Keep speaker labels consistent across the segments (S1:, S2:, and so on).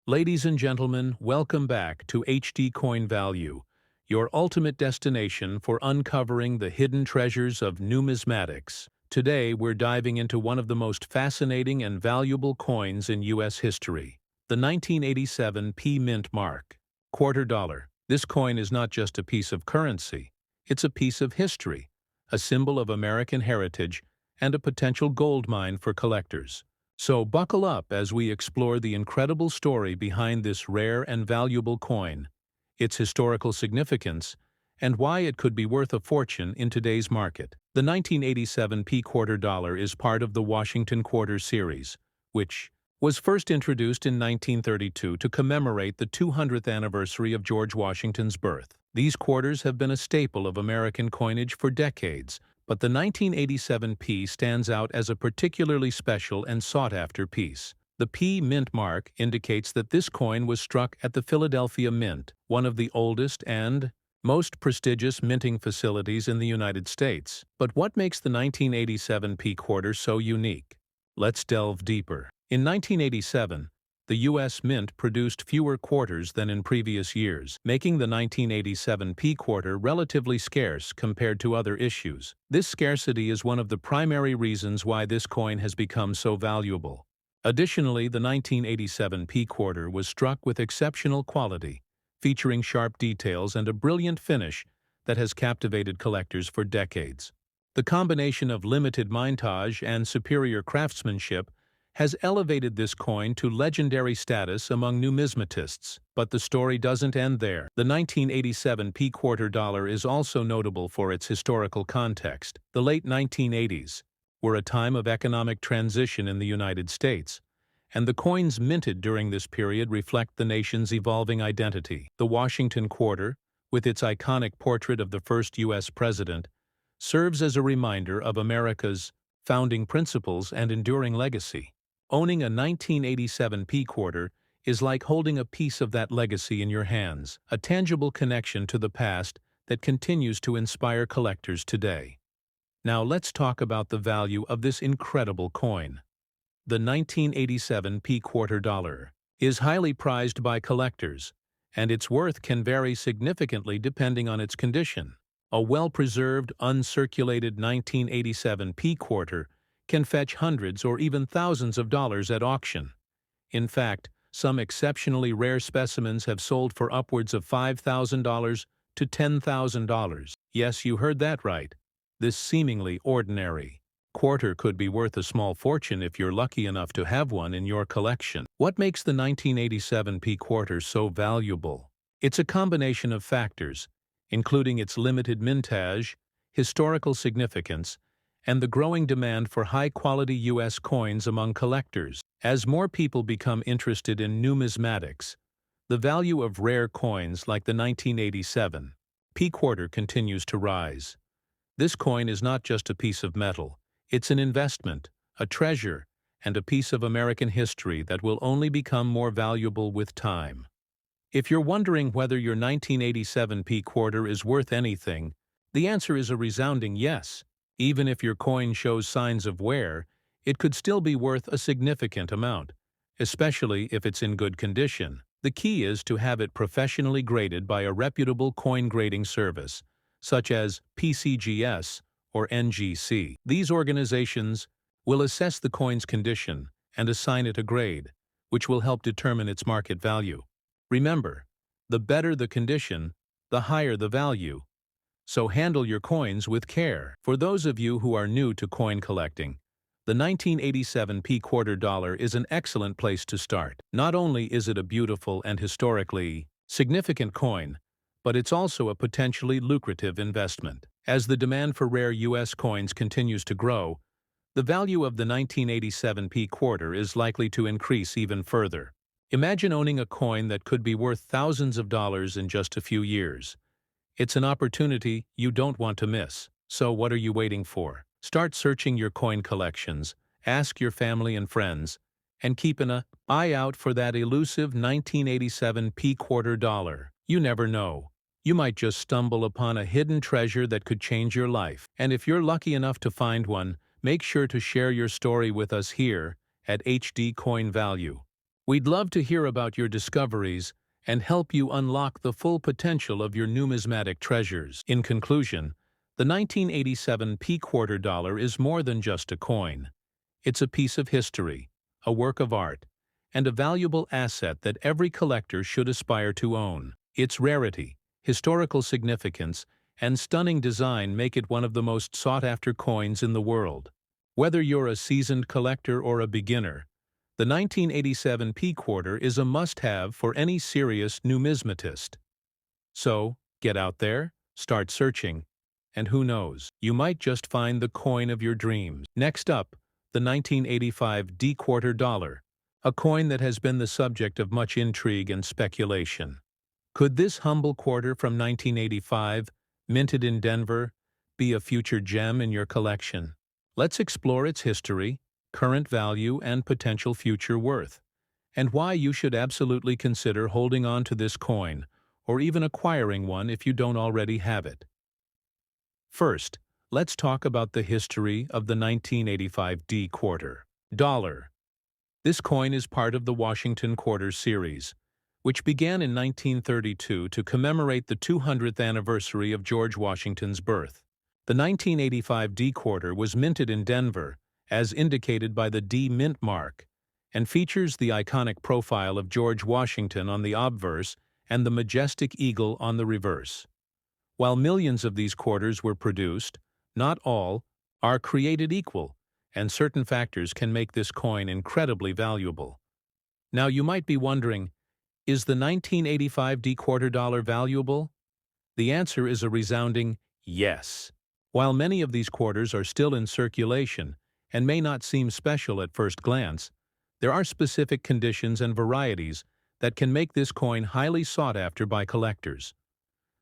S1: Ladies and gentlemen, welcome back to HD Coin Value, your ultimate destination for uncovering the hidden treasures of numismatics. Today, we're diving into one of the most fascinating and valuable coins in U.S. history, the 1987 P Mint mark. Quarter dollar. This coin is not just a piece of currency, it's a piece of history, a symbol of American heritage, and a potential gold mine for collectors. So buckle up as we explore the incredible story behind this rare and valuable coin, its historical significance, and why it could be worth a fortune in today's market. The 1987 P quarter dollar is part of the Washington Quarter series, which was first introduced in 1932 to commemorate the 200th anniversary of George Washington's birth. These quarters have been a staple of American coinage for decades, but the 1987 P stands out as a particularly special and sought-after piece. The P Mint mark indicates that this coin was struck at the Philadelphia Mint, one of the oldest and most prestigious minting facilities in the United States. But what makes the 1987 P quarter so unique? Let's delve deeper. In 1987, the U.S. Mint produced fewer quarters than in previous years, making the 1987 P quarter relatively scarce compared to other issues. This scarcity is one of the primary reasons why this coin has become so valuable. Additionally, the 1987 P quarter was struck with exceptional quality, featuring sharp details and a brilliant finish that has captivated collectors for decades. The combination of limited mintage and superior craftsmanship has elevated this coin to legendary status among numismatists. But the story doesn't end there. The 1987 P quarter dollar is also notable for its historical context. The late 1980s were a time of economic transition in the United States, and the coins minted during this period reflect the nation's evolving identity. The Washington Quarter, with its iconic portrait of the first U.S. president, serves as a reminder of America's founding principles and enduring legacy. Owning a 1987 P quarter is like holding a piece of that legacy in your hands, a tangible connection to the past that continues to inspire collectors today. Now let's talk about the value of this incredible coin. The 1987 P quarter dollar is highly prized by collectors, and its worth can vary significantly depending on its condition. A well-preserved, uncirculated 1987 P quarter can fetch hundreds or even thousands of dollars at auction. In fact, some exceptionally rare specimens have sold for upwards of $5,000 to $10,000. Yes, you heard that right. This seemingly ordinary quarter could be worth a small fortune if you're lucky enough to have one in your collection. What makes the 1987 P quarter so valuable? It's a combination of factors, including its limited mintage, historical significance, and the growing demand for high-quality U.S. coins among collectors. As more people become interested in numismatics, the value of rare coins like the 1987 P quarter continues to rise. This coin is not just a piece of metal, it's an investment, a treasure, and a piece of American history that will only become more valuable with time. If you're wondering whether your 1987 P quarter is worth anything, the answer is a resounding yes. Even if your coin shows signs of wear, it could still be worth a significant amount, especially if it's in good condition. The key is to have it professionally graded by a reputable coin grading service, such as PCGS or NGC. These organizations will assess the coin's condition and assign it a grade, which will help determine its market value. Remember, the better the condition, the higher the value. So handle your coins with care. For those of you who are new to coin collecting, the 1987 P quarter dollar is an excellent place to start. Not only is it a beautiful and historically significant coin, but it's also a potentially lucrative investment. As the demand for rare U.S. coins continues to grow, the value of the 1987 P quarter is likely to increase even further. Imagine owning a coin that could be worth thousands of dollars in just a few years. It's an opportunity you don't want to miss. So what are you waiting for? Start searching your coin collections, ask your family and friends, and keep an eye out for that elusive 1987 P quarter dollar. You never know. You might just stumble upon a hidden treasure that could change your life. And if you're lucky enough to find one, make sure to share your story with us here at HD Coin Value. We'd love to hear about your discoveries and help you unlock the full potential of your numismatic treasures. In conclusion, the 1987 P-Quarter dollar is more than just a coin. It's a piece of history, a work of art, and a valuable asset that every collector should aspire to own. Its rarity, historical significance, and stunning design make it one of the most sought-after coins in the world. Whether you're a seasoned collector or a beginner, the 1987 P-Quarter is a must-have for any serious numismatist. So, get out there, start searching, and who knows, you might just find the coin of your dreams. Next up, the 1985 D-Quarter dollar, a coin that has been the subject of much intrigue and speculation. Could this humble quarter from 1985, minted in Denver, be a future gem in your collection? Let's explore its history, current value, and potential future worth, and why you should absolutely consider holding on to this coin, or even acquiring one if you don't already have it. First, let's talk about the history of the 1985 D-Quarter dollar. This coin is part of the Washington Quarter series, which began in 1932 to commemorate the 200th anniversary of George Washington's birth. The 1985 D-Quarter was minted in Denver, as indicated by the D mint mark, and features the iconic profile of George Washington on the obverse and the majestic eagle on the reverse. While millions of these quarters were produced, not all are created equal, and certain factors can make this coin incredibly valuable. Now you might be wondering, is the 1985 D-Quarter dollar valuable? The answer is a resounding yes. While many of these quarters are still in circulation and may not seem special at first glance, there are specific conditions and varieties that can make this coin highly sought after by collectors.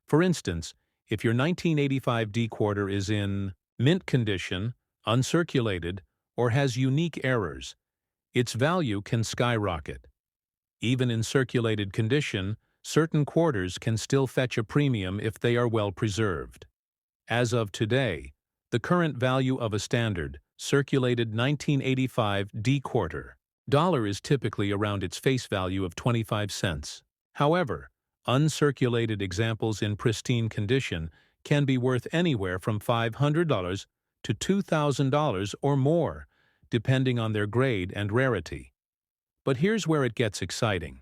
S1: For instance, if your 1985 D-Quarter is in mint condition, uncirculated, or has unique errors, its value can skyrocket. Even in circulated condition, certain quarters can still fetch a premium if they are well preserved. As of today, the current value of a standard, circulated 1985 D-Quarter dollar is typically around its face value of 25 cents. However, uncirculated examples in pristine condition can be worth anywhere from $500 to $2,000 or more, depending on their grade and rarity. But here's where it gets exciting.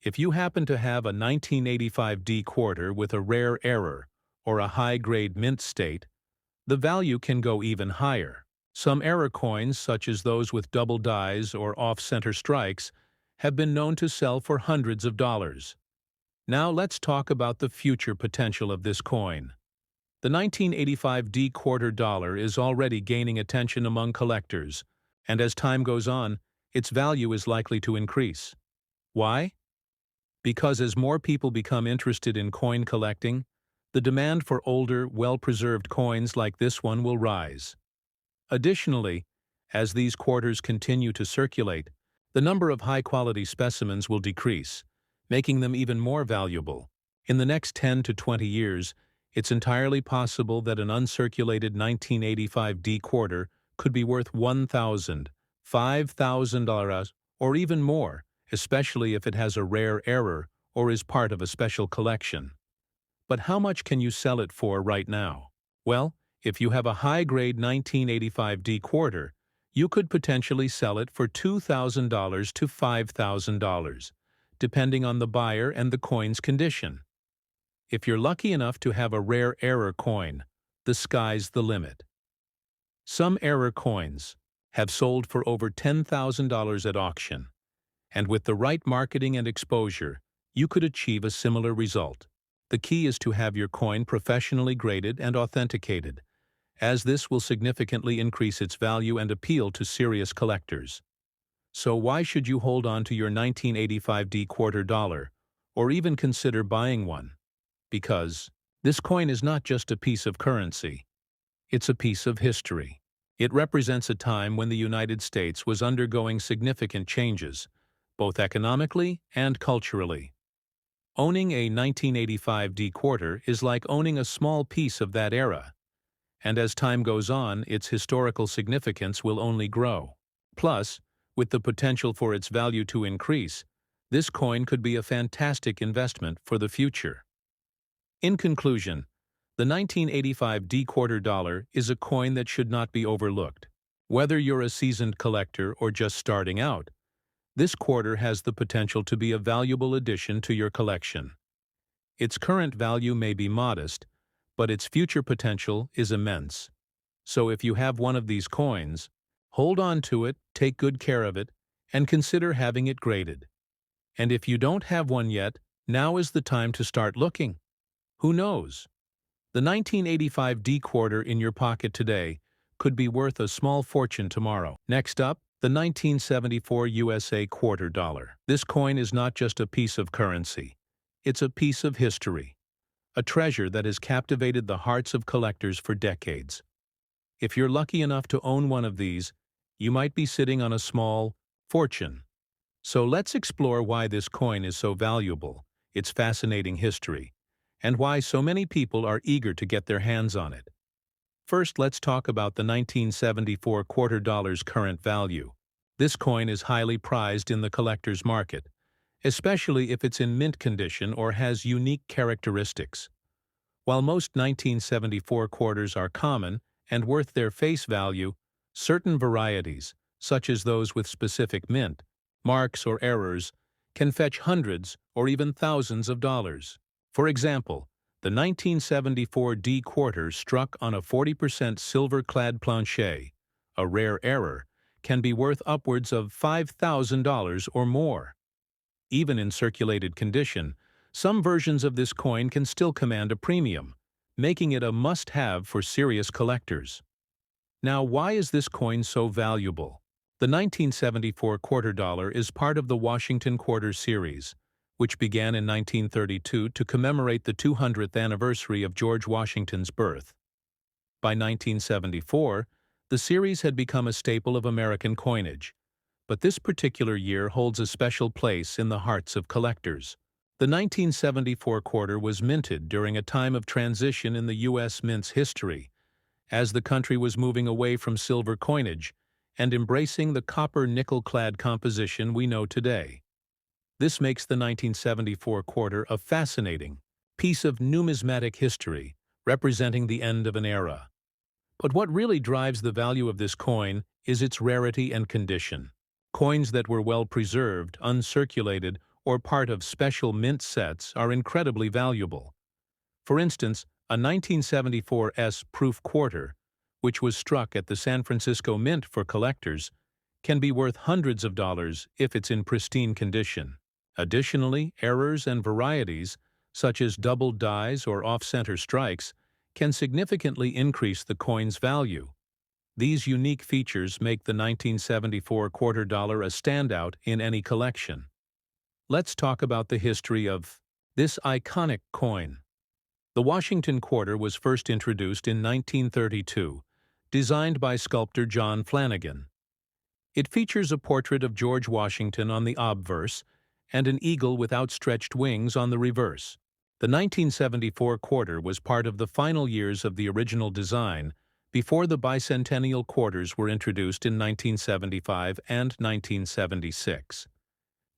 S1: If you happen to have a 1985 D-Quarter with a rare error or a high-grade mint state, the value can go even higher. Some error coins, such as those with double dies or off-center strikes, have been known to sell for hundreds of dollars. Now let's talk about the future potential of this coin. The 1985 D-Quarter dollar is already gaining attention among collectors, and as time goes on, its value is likely to increase. Why? Because as more people become interested in coin collecting, the demand for older, well-preserved coins like this one will rise. Additionally, as these quarters continue to circulate, the number of high-quality specimens will decrease, making them even more valuable. In the next 10 to 20 years, it's entirely possible that an uncirculated 1985 D-Quarter could be worth $1,000, $5,000, or even more, especially if it has a rare error or is part of a special collection. But how much can you sell it for right now? Well, if you have a high-grade 1985 D-Quarter, you could potentially sell it for $2,000 to $5,000, depending on the buyer and the coin's condition. If you're lucky enough to have a rare error coin, the sky's the limit. Some error coins have sold for over $10,000 at auction, and with the right marketing and exposure, you could achieve a similar result. The key is to have your coin professionally graded and authenticated, as this will significantly increase its value and appeal to serious collectors. So why should you hold on to your 1985 D-Quarter dollar, or even consider buying one? Because this coin is not just a piece of currency, it's a piece of history. It represents a time when the United States was undergoing significant changes, both economically and culturally. Owning a 1985 D-Quarter is like owning a small piece of that era, and as time goes on, its historical significance will only grow. Plus, With the potential for its value to increase, this coin could be a fantastic investment for the future. In conclusion, the 1985 D-quarter dollar is a coin that should not be overlooked. Whether you're a seasoned collector or just starting out, this quarter has the potential to be a valuable addition to your collection. Its current value may be modest, but its future potential is immense. So if you have one of these coins, hold on to it, take good care of it, and consider having it graded. And if you don't have one yet, now is the time to start looking. Who knows? The 1985 D-quarter in your pocket today could be worth a small fortune tomorrow. Next up, the 1974 USA quarter dollar. This coin is not just a piece of currency. It's a piece of history, a treasure that has captivated the hearts of collectors for decades. If you're lucky enough to own one of these, you might be sitting on a small fortune. So let's explore why this coin is so valuable, its fascinating history, and why so many people are eager to get their hands on it. First, let's talk about the 1974 quarter dollar's current value. This coin is highly prized in the collector's market, especially if it's in mint condition or has unique characteristics. While most 1974 quarters are common and worth their face value, certain varieties, such as those with specific mint, marks or errors, can fetch hundreds or even thousands of dollars. For example, the 1974 D quarter struck on a 40% silver-clad planchet, a rare error, can be worth upwards of $5,000 or more. Even in circulated condition, some versions of this coin can still command a premium, making it a must-have for serious collectors. Now, why is this coin so valuable? The 1974 quarter dollar is part of the Washington Quarter series, which began in 1932 to commemorate the 200th anniversary of George Washington's birth. By 1974, the series had become a staple of American coinage, but this particular year holds a special place in the hearts of collectors. The 1974 quarter was minted during a time of transition in the U.S. mint's history, as the country was moving away from silver coinage and embracing the copper-nickel-clad composition we know today. This makes the 1974 quarter a fascinating piece of numismatic history, representing the end of an era. But what really drives the value of this coin is its rarity and condition. Coins that were well preserved, uncirculated, or part of special mint sets are incredibly valuable. For instance, a 1974 S-proof quarter, which was struck at the San Francisco Mint for collectors, can be worth hundreds of dollars if it's in pristine condition. Additionally, errors and varieties, such as double dies or off-center strikes, can significantly increase the coin's value. These unique features make the 1974 quarter dollar a standout in any collection. Let's talk about the history of this iconic coin. The Washington quarter was first introduced in 1932, designed by sculptor John Flanagan. It features a portrait of George Washington on the obverse and an eagle with outstretched wings on the reverse. The 1974 quarter was part of the final years of the original design before the bicentennial quarters were introduced in 1975 and 1976.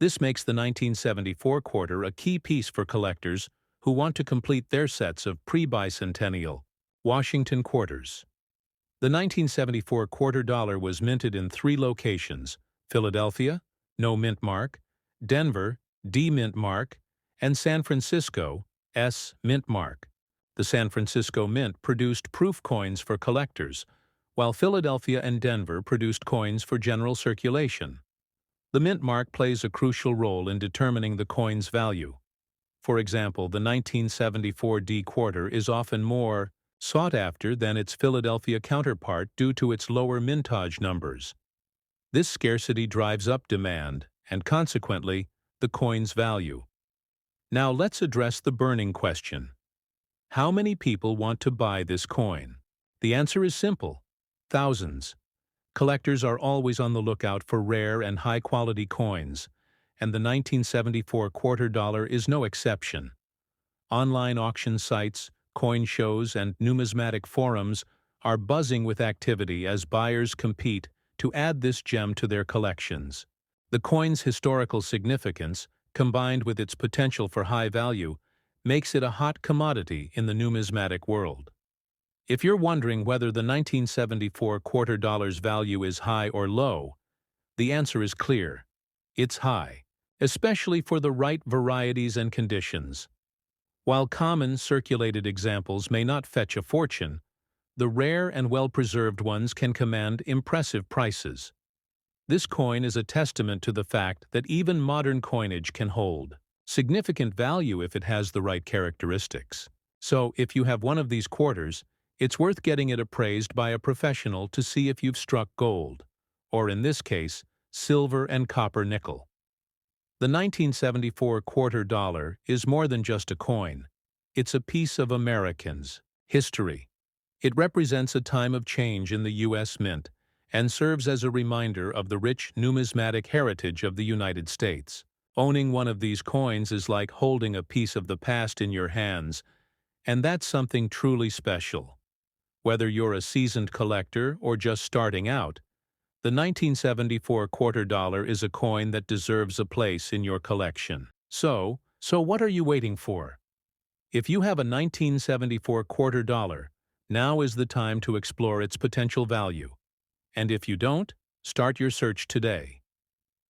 S1: This makes the 1974 quarter a key piece for collectors who want to complete their sets of pre-bicentennial Washington quarters. The 1974 quarter dollar was minted in 3 locations: Philadelphia, no mint mark; Denver, D mint mark; and San Francisco, S mint mark. The San Francisco Mint produced proof coins for collectors, while Philadelphia and Denver produced coins for general circulation. The mint mark plays a crucial role in determining the coin's value. For example, the 1974 D quarter is often more sought after than its Philadelphia counterpart due to its lower mintage numbers. This scarcity drives up demand, and consequently, the coin's value. Now let's address the burning question. How many people want to buy this coin? The answer is simple: thousands. Collectors are always on the lookout for rare and high-quality coins, and the 1974 quarter dollar is no exception. Online auction sites, coin shows, and numismatic forums are buzzing with activity as buyers compete to add this gem to their collections. The coin's historical significance, combined with its potential for high value, makes it a hot commodity in the numismatic world. If you're wondering whether the 1974 quarter dollar's value is high or low, the answer is clear. It's high, especially for the right varieties and conditions. While common circulated examples may not fetch a fortune, the rare and well-preserved ones can command impressive prices. This coin is a testament to the fact that even modern coinage can hold significant value if it has the right characteristics. So, if you have one of these quarters, it's worth getting it appraised by a professional to see if you've struck gold, or in this case, silver and copper nickel. The 1974 quarter dollar is more than just a coin. It's a piece of Americans' history. It represents a time of change in the U.S. Mint and serves as a reminder of the rich numismatic heritage of the United States. Owning one of these coins is like holding a piece of the past in your hands, and that's something truly special. Whether you're a seasoned collector or just starting out, the 1974 quarter dollar is a coin that deserves a place in your collection. So what are you waiting for? If you have a 1974 quarter dollar, now is the time to explore its potential value. And if you don't, start your search today.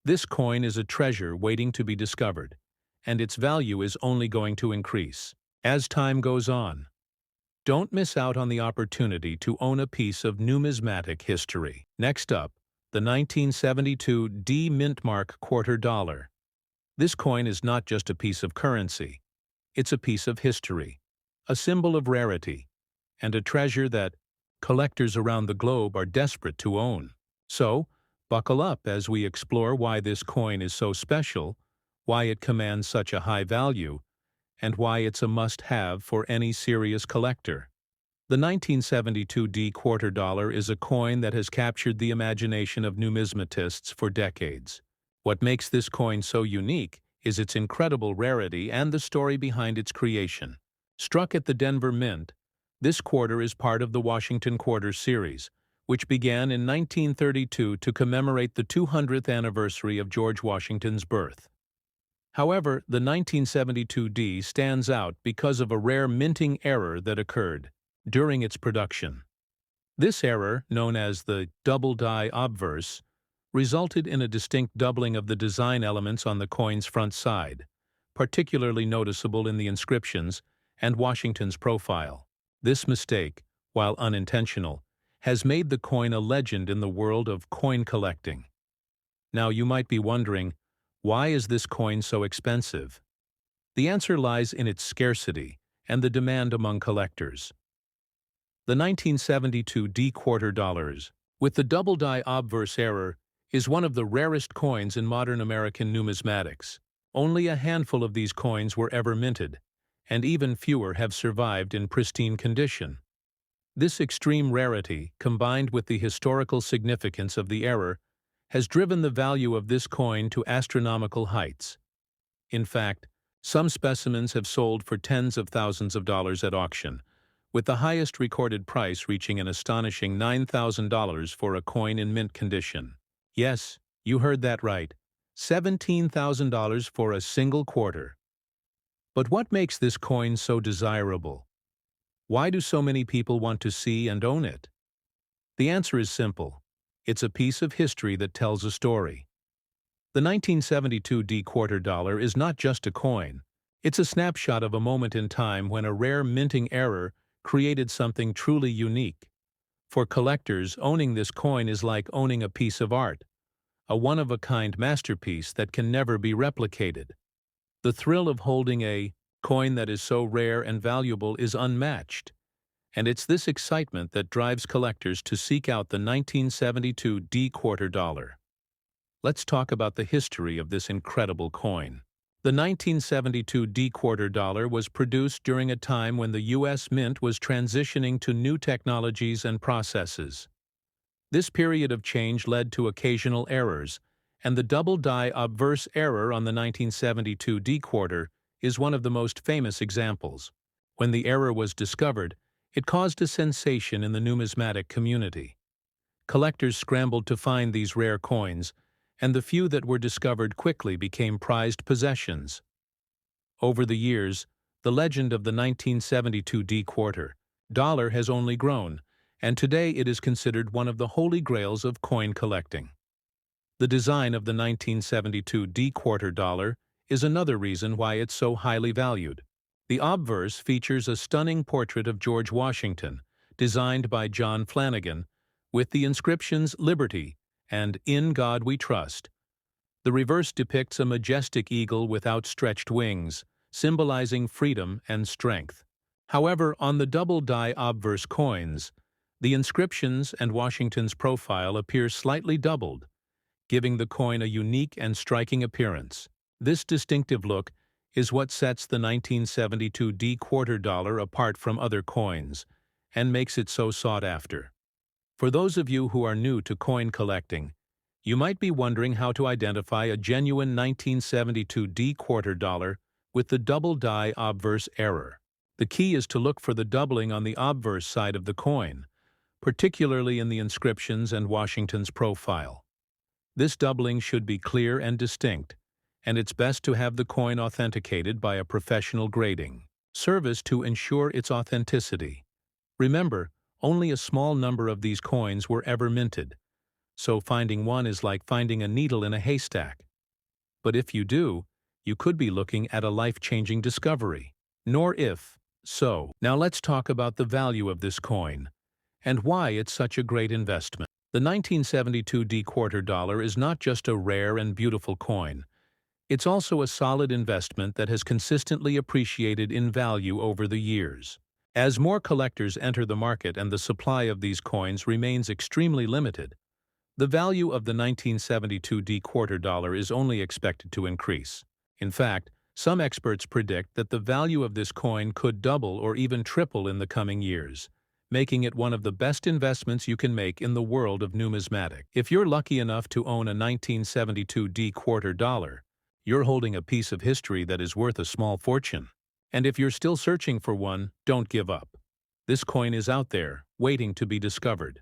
S1: This coin is a treasure waiting to be discovered, and its value is only going to increase as time goes on. Don't miss out on the opportunity to own a piece of numismatic history. Next up, the 1972 D Mint Mark quarter dollar. This coin is not just a piece of currency. It's a piece of history, a symbol of rarity, and a treasure that collectors around the globe are desperate to own. So, buckle up as we explore why this coin is so special, why it commands such a high value, and why it's a must-have for any serious collector. The 1972 D quarter dollar is a coin that has captured the imagination of numismatists for decades. What makes this coin so unique is its incredible rarity and the story behind its creation. Struck at the Denver Mint, this quarter is part of the Washington Quarter series, which began in 1932 to commemorate the 200th anniversary of George Washington's birth. However, the 1972 D stands out because of a rare minting error that occurred during its production. This error, known as the double die obverse, resulted in a distinct doubling of the design elements on the coin's front side, particularly noticeable in the inscriptions and Washington's profile. This mistake, while unintentional, has made the coin a legend in the world of coin collecting. Now you might be wondering, why is this coin so expensive? The answer lies in its scarcity and the demand among collectors. The 1972 D quarter dollars, with the double die obverse error, is one of the rarest coins in modern American numismatics. Only a handful of these coins were ever minted, and even fewer have survived in pristine condition. This extreme rarity, combined with the historical significance of the error, has driven the value of this coin to astronomical heights. In fact, some specimens have sold for tens of thousands of dollars at auction, with the highest recorded price reaching an astonishing $9,000 for a coin in mint condition. Yes, you heard that right, $17,000 for a single quarter. But what makes this coin so desirable? Why do so many people want to see and own it? The answer is simple. It's a piece of history that tells a story. The 1972 D quarter dollar is not just a coin. It's a snapshot of a moment in time when a rare minting error created something truly unique. For collectors, owning this coin is like owning a piece of art, a one-of-a-kind masterpiece that can never be replicated. The thrill of holding a coin that is so rare and valuable is unmatched, and it's this excitement that drives collectors to seek out the 1972 D quarter dollar. Let's talk about the history of this incredible coin. The 1972 D quarter dollar was produced during a time when the U.S. Mint was transitioning to new technologies and processes. This period of change led to occasional errors, and the double die obverse error on the 1972 D quarter is one of the most famous examples. When the error was discovered, it caused a sensation in the numismatic community. collectors scrambled to find these rare coins, and the few that were discovered quickly became prized possessions. Over the years, the legend of the 1972 D-quarter dollar has only grown, and today it is considered one of the holy grails of coin collecting. The design of the 1972 D-quarter dollar is another reason why it's so highly valued. The obverse features a stunning portrait of George Washington, designed by John Flanagan, with the inscriptions "Liberty" and "In God We Trust." The reverse depicts a majestic eagle with outstretched wings, symbolizing freedom and strength. However, on the double-die obverse coins, the inscriptions and Washington's profile appear slightly doubled, giving the coin a unique and striking appearance. This distinctive look is what sets the 1972 D-quarter dollar apart from other coins and makes it so sought after. For those of you who are new to coin collecting, you might be wondering how to identify a genuine 1972 D-quarter dollar with the double-die obverse error. The key is to look for the doubling on the obverse side of the coin, particularly in the inscriptions and Washington's profile. This doubling should be clear and distinct, and it's best to have the coin authenticated by a professional grading service to ensure its authenticity. Remember, only a small number of these coins were ever minted, so finding one is like finding a needle in a haystack. But if you do, you could be looking at a life-changing discovery. Nor if so. Now let's talk about the value of this coin and why it's such a great investment. The 1972 D-quarter dollar is not just a rare and beautiful coin. It's also a solid investment that has consistently appreciated in value over the years. As more collectors enter the market and the supply of these coins remains extremely limited, the value of the 1972 D-quarter dollar is only expected to increase. In fact, some experts predict that the value of this coin could double or even triple in the coming years, making it one of the best investments you can make in the world of numismatic. If you're lucky enough to own a 1972 D-quarter dollar, you're holding a piece of history that is worth a small fortune. And if you're still searching for one, don't give up. This coin is out there, waiting to be discovered.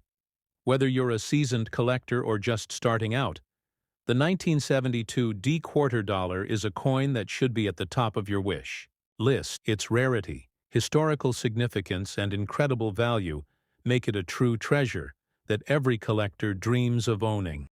S1: Whether you're a seasoned collector or just starting out, the 1972 D-quarter dollar is a coin that should be at the top of your wish list. Its rarity, historical significance, and incredible value make it a true treasure that every collector dreams of owning.